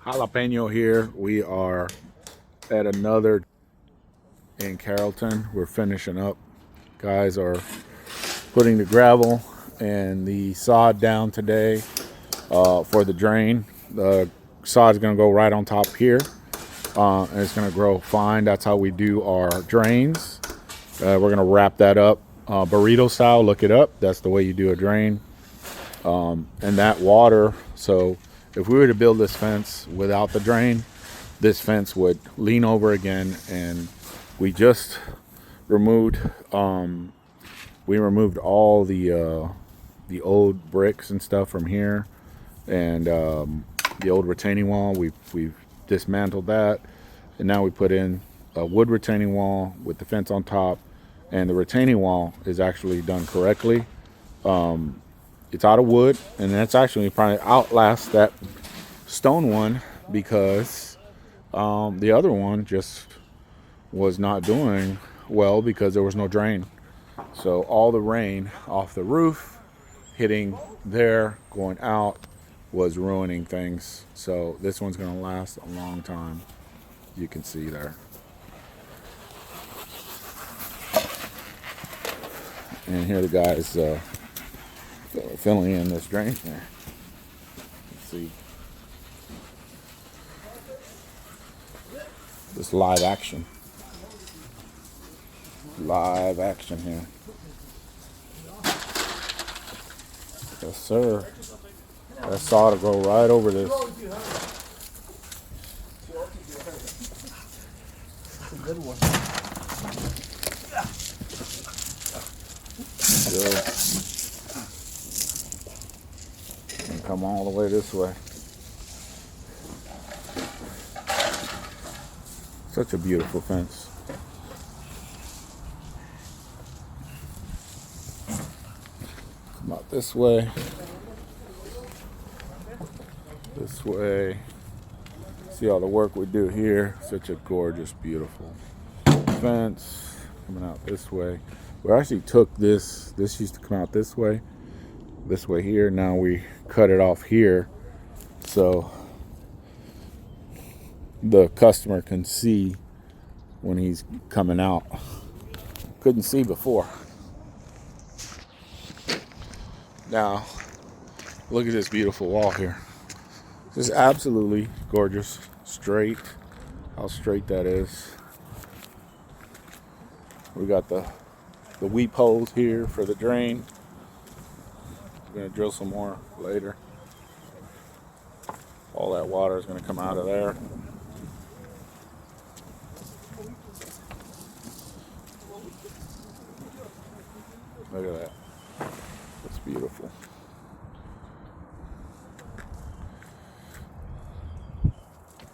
Jalapeno here. We are at another in Carrollton. We're finishing up. Guys are putting the gravel and the sod down today for the drain. The sod is going to go right on top here, and it's going to grow fine. That's how we do our drains. We're going to wrap that up burrito style. Look it up. That's the way you do a drain. And that water, so if we were to build this fence without the drain, this fence would lean over again. And we just removed all the old bricks and stuff from here, and the old retaining wall. We've dismantled that, and now we put in a wood retaining wall with the fence on top, and the retaining wall is actually done correctly. It's out of wood, and that's actually probably outlast that stone one, because the other one just was not doing well because there was no drain. So all the rain off the roof hitting there, going out, was ruining things. So this one's going to last a long time. You can see there. And here the guys filling in this drain here. Let's see. This live action. Live action here. Yes, sir. That saw to go right over this. Good one. And come all the way this way. Such a beautiful fence. Come out this way. This way. See all the work we do here. Such a gorgeous, beautiful fence. Coming out this way. We actually took this used to come out this way here. Now we cut it off here so the customer can see when he's coming out. Couldn't see before. Now look at this beautiful wall here. Just absolutely gorgeous. Straight. How straight that is. We got the weep holes here for the drain. We're going to drill some more later. All that water is going to come out of there. Look at that. That's beautiful.